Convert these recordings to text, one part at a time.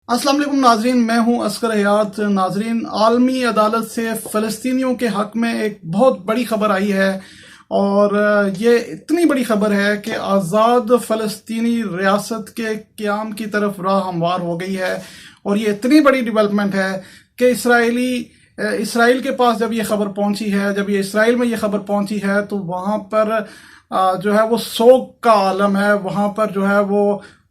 अस्सलाम वालेकुम नाजरीन, मैं हूं अस्कर हयात। नाजरीन, आलमी अदालत से फ़लस्तीनियों के हक़ में एक बहुत बड़ी ख़बर आई है और ये इतनी बड़ी ख़बर है कि आज़ाद फ़लस्तीनी रियासत के क़याम की तरफ राह हमवार हो गई है। और ये इतनी बड़ी डेवलपमेंट है कि इसराइल के पास जब ये ख़बर पहुंची है, जब ये इसराइल में ये ख़बर पहुंची है, तो वहाँ पर जो है वो सोग का आलम है, वहाँ पर जो है वो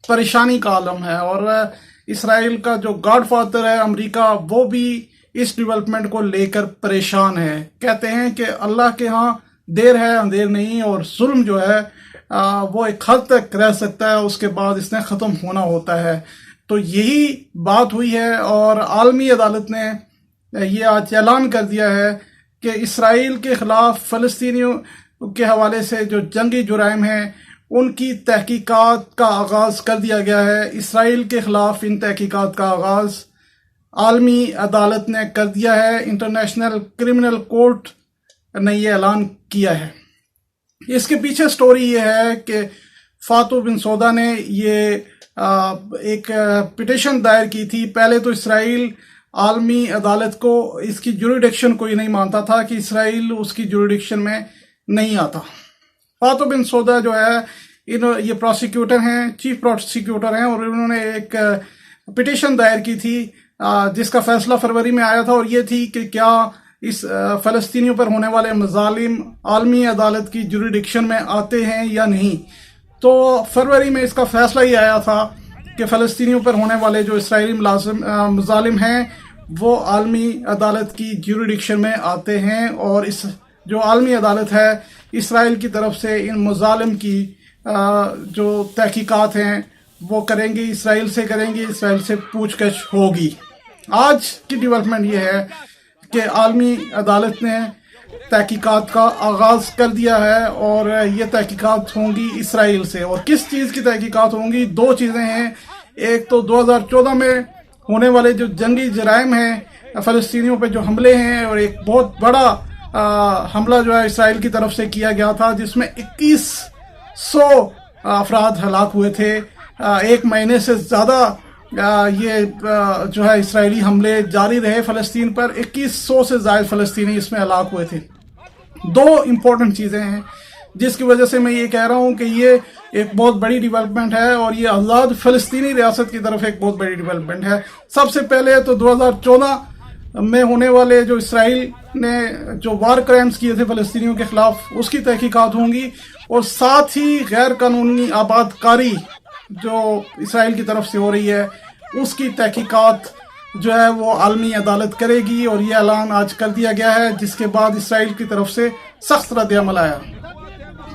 परेशानी का आलम है। और इसराइल का जो गॉडफादर है अमेरिका, वो भी इस डेवलपमेंट को लेकर परेशान है। कहते हैं कि अल्लाह के यहाँ देर है अंधेर नहीं, और जुल्म जो है वो एक हद तक रह सकता है, उसके बाद इसने ख़त्म होना होता है। तो यही बात हुई है और आलमी अदालत ने ये आज ऐलान कर दिया है कि इसराइल के ख़िलाफ़ फ़लस्तीनियों के हवाले से जो जंगी जुराइम हैं उनकी तहकीकात का आगाज़ कर दिया गया है। इसराइल के ख़िलाफ़ इन तहकीकात का आगाज़ आलमी अदालत ने कर दिया है। इंटरनेशनल क्रिमिनल कोर्ट ने यह ऐलान किया है। इसके पीछे स्टोरी ये है कि फातू बिन सौदा ने ये एक पिटीशन दायर की थी। पहले तो इसराइल आलमी अदालत को इसकी जुरिडिक्शन को ही नहीं मानता था कि इसराइल उसकी जुरिडिक्शन में नहीं आता। फातू बिन सौदा जो है ये प्रोसिक्यूटर हैं, चीफ प्रोसिक्यूटर हैं, और इन्होंने एक पिटीशन दायर की थी जिसका फैसला फरवरी में आया था, और ये थी कि क्या इस फ़लस्तीनियों पर होने वाले मज़ालिम आलमी अदालत की जुरिडिक्शन में आते हैं या नहीं। तो फरवरी में इसका फैसला ही आया था कि फ़लस्तीनियों पर होने वाले जो इसराइली मज़ालिम हैं वो आलमी अदालत की जुरिडिक्शन में आते हैं, और इस जो आलमी अदालत है इसराइल की तरफ से इन मुजालिम की जो तहकीकात हैं वो करेंगे, इसराइल से करेंगे, इसराइल से पूछताछ होगी। आज की डेवलपमेंट ये है कि आलमी अदालत ने तहकीकात का आगाज़ कर दिया है, और ये तहकीकात होंगी इसराइल से। और किस चीज़ की तहकीकात होंगी? दो चीज़ें हैं। एक तो 2014 में होने वाले जो जंगी जराइम हैं, फ़लस्तीनियों पर जो हमले हैं, और एक बहुत बड़ा हमला जो है इसराइल की तरफ से किया गया था जिसमें 2100 अफराद हलाक हुए थे। एक महीने से ज़्यादा ये जो है इसराइली हमले जारी रहे फ़लस्तीन पर। 2100 से ज़ायद फ़लस्तीनी इसमें हलाक हुए थे। दो इम्पोर्टेंट चीज़ें हैं जिसकी वजह से मैं ये कह रहा हूँ कि ये एक बहुत बड़ी डेवलपमेंट है, और ये आज़ाद फ़लस्तीनी रियासत की तरफ एक बहुत बड़ी डेवलपमेंट है। सबसे पहले तो 2014 में होने वाले जो इसराइल ने जो वार क्राइम्स किए थे फ़लस्तीनियों के ख़िलाफ़, उसकी तहकीकात होंगी, और साथ ही गैर कानूनी आबादकारी जो इसराइल की तरफ से हो रही है उसकी तहकीकात जो है वो आलमी अदालत करेगी। और ये ऐलान आज कर दिया गया है, जिसके बाद इसराइल की तरफ से सख्त रद्द-ए-अमल आया।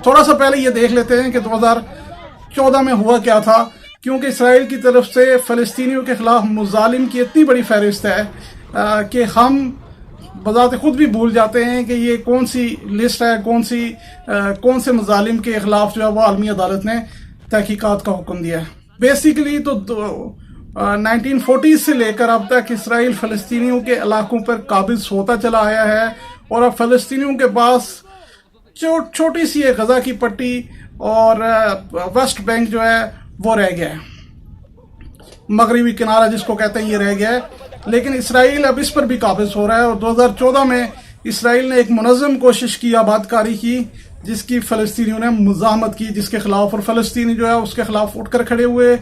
थोड़ा सा पहले ये देख लेते हैं कि 2014 में हुआ क्या था, क्योंकि इसराइल की तरफ से फ़लस्तीनियों के ख़िलाफ़ मुज़ालिम की इतनी बड़ी फहरिस्त है कि हम बज़ाते खुद भी भूल जाते हैं कि ये कौन सी लिस्ट है, कौन से मज़ालिम के ख़िलाफ़ जो है वो आलमी अदालत ने तहकीकात का हुक्म दिया है। बेसिकली तो 1940 से लेकर अब तक इसराइल फ़लस्तीनियों के इलाकों पर काबिज़ होता चला आया है, और अब फ़लस्तीनियों के पास छोटी सी एक गज़ा की पट्टी और वेस्ट बैंक जो है वो रह गया है, मगरबी किनारा जिसको कहते हैं, ये रह गया है। लेकिन इसराइल अब इस पर भी काबिज़ हो रहा है, और 2014 में इसराइल ने एक मुनज़्ज़म कोशिश की, आबादकारी की, जिसकी फ़लस्तीनियों ने मुज़ाहमत की, जिसके ख़िलाफ़, और फ़लस्तीनी जो है उसके ख़िलाफ़ उठकर खड़े हुए।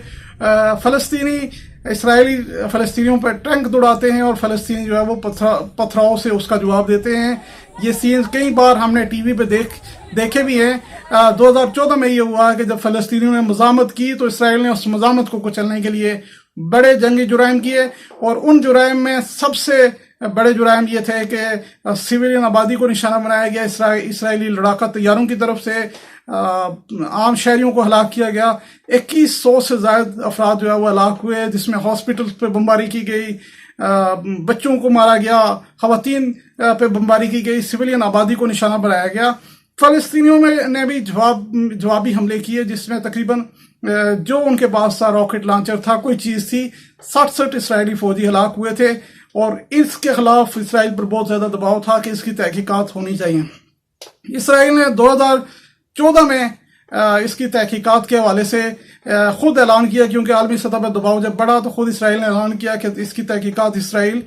फ़लस्तीनी इसराइली फ़लस्तीनियों पर टैंक दौड़ाते हैं, और फ़लस्तीनी जो है वो पथराव से उसका जवाब देते हैं। ये सीन कई बार हमने टीवी पे देखे भी हैं। 2014 में ये हुआ कि जब फ़लस्तीनियों ने मुज़ाहमत की तो इसराइल ने उस मुज़ाहमत को कुचलने के लिए बड़े जंगी जुराइम किए, और उन जुराइम में सबसे बड़े जुराइम ये थे कि सिविलियन आबादी को निशाना बनाया गया इसराइली लड़ाका तैयारों की तरफ से, आम शहरियों को हलाक किया गया। 2100 से ज़ायद अफराद जो है वो हलाक हुए, जिसमें हॉस्पिटल्स पे बमबारी की गई, बच्चों को मारा गया, ख़वातीन पे बमबारी की गई, सिविलियन आबादी को निशाना बनाया गया। फ़लस्तीनियों ने भी जवाबी हमले किए, जिसमें तकरीबन जो उनके पास था रॉकेट लॉन्चर था, कोई चीज़ थी, 60 इसराइली फ़ौजी हलाक हुए थे। और इसके ख़िलाफ़ इसराइल पर बहुत ज़्यादा दबाव था कि इसकी तहकीकात होनी चाहिए। इसराइल ने 2014 में اس کی تحقیقات کے حوالے سے خود اعلان کیا، کیونکہ عالمی سطح پر دباؤ جب بڑھا تو خود اسرائیل نے اعلان کیا کہ اس کی تحقیقات اسرائیل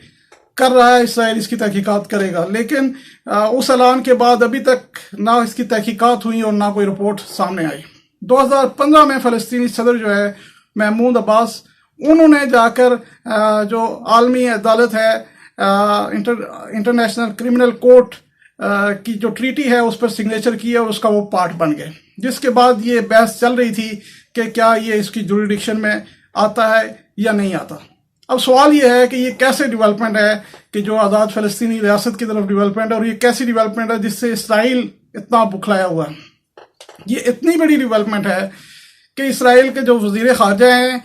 کر رہا ہے، اسرائیل اس کی تحقیقات کرے گا. لیکن اس اعلان کے بعد ابھی تک نہ اس کی تحقیقات ہوئی اور نہ کوئی رپورٹ سامنے آئی. 2015 میں فلسطینی صدر جو ہے محمود عباس، انہوں نے جا کر جو عالمی عدالت ہے انٹرنیشنل کرمنل کورٹ کی جو ٹریٹی ہے اس پر سگنیچر کیا اور اس کا وہ پارٹ بن گئے، جس کے بعد یہ بحث چل رہی تھی کہ کیا یہ اس کی جوریڈکشن میں آتا ہے یا نہیں آتا. اب سوال یہ ہے کہ یہ کیسے ڈیولپمنٹ ہے کہ جو آزاد فلسطینی ریاست کی طرف ڈیولپمنٹ ہے، اور یہ کیسی ڈیولپمنٹ ہے جس سے اسرائیل اتنا بکھلایا ہوا ہے. یہ اتنی بڑی ڈیولپمنٹ ہے کہ اسرائیل کے جو وزیر خارجہ ہیں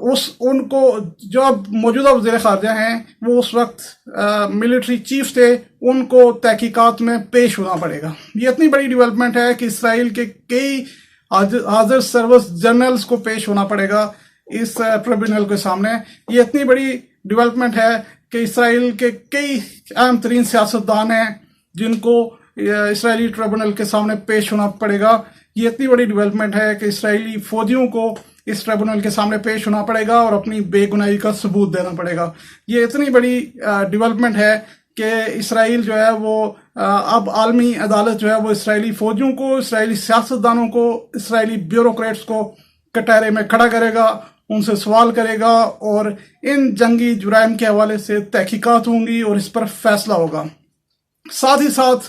ان کو، جو اب موجودہ وزیر خارجہ ہیں وہ اس وقت ملٹری چیف تھے، ان کو تحقیقات میں پیش ہونا پڑے گا. یہ اتنی بڑی ڈیولپمنٹ ہے کہ اسرائیل کے کئی حاضر سروس جرنلز کو پیش ہونا پڑے گا اس ٹریبونل کے سامنے. یہ اتنی بڑی ڈیولپمنٹ ہے کہ اسرائیل کے کئی اہم ترین سیاستدان ہیں جن کو اسرائیلی ٹریبونل کے سامنے پیش ہونا پڑے گا. یہ اتنی بڑی ڈیولپمنٹ ہے کہ اسرائیلی فوجیوں کو اس ٹریبونل کے سامنے پیش ہونا پڑے گا اور اپنی بے گناہی کا ثبوت دینا پڑے گا. یہ اتنی بڑی ڈیولپمنٹ ہے کہ اسرائیل جو ہے وہ اب عالمی عدالت جو ہے وہ اسرائیلی فوجیوں کو، اسرائیلی سیاستدانوں کو، اسرائیلی بیوروکریٹس کو کٹہرے میں کھڑا کرے گا، ان سے سوال کرے گا اور ان جنگی جرائم کے حوالے سے تحقیقات ہوں گی اور اس پر فیصلہ ہوگا. ساتھ ہی ساتھ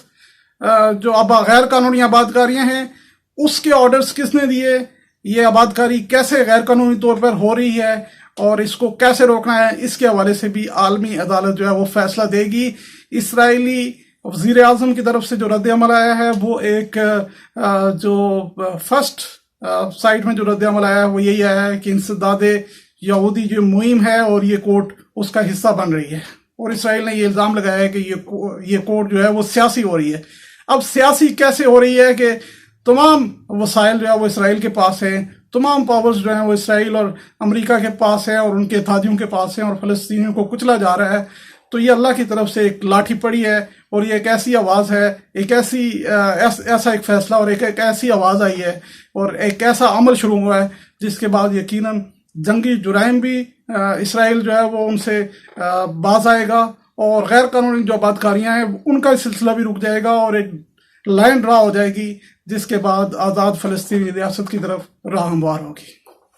جو اب غیر قانونی آباد کاریاں ہیں اس کے آرڈرز کس نے دیے، یہ آباد کاری کیسے غیر قانونی طور پر ہو رہی ہے اور اس کو کیسے روکنا ہے، اس کے حوالے سے بھی عالمی عدالت جو ہے وہ فیصلہ دے گی. اسرائیلی وزیر اعظم کی طرف سے جو رد عمل آیا ہے وہ ایک جو فرسٹ سائٹ میں جو رد عمل آیا ہے وہ یہی آیا ہے کہ انسداد یہودی جو مہم ہے اور یہ کورٹ اس کا حصہ بن رہی ہے، اور اسرائیل نے یہ الزام لگایا ہے کہ یہ کورٹ جو ہے وہ سیاسی ہو رہی ہے. اب سیاسی کیسے ہو رہی ہے کہ تمام وسائل جو ہے وہ اسرائیل کے پاس ہیں، تمام پاورز جو ہیں وہ اسرائیل اور امریکہ کے پاس ہیں اور ان کے اتحادیوں کے پاس ہیں، اور فلسطینیوں کو کچلا جا رہا ہے. تو یہ اللہ کی طرف سے ایک لاٹھی پڑی ہے اور یہ ایک ایسی آواز ہے، ایک ایسا ایک فیصلہ اور ایک ایسی آواز آئی ہے اور ایک ایسا عمل شروع ہوا ہے جس کے بعد یقیناً جنگی جرائم بھی اسرائیل جو ہے وہ ان سے باز آئے گا، اور غیر قانونی جو آباد کاریاں ہیں ان کا سلسلہ بھی رک جائے گا اور ایک لائن ڈرا ہو جائے گی جس کے بعد آزاد فلسطینی ریاست کی طرف راہ ہموار ہوگی.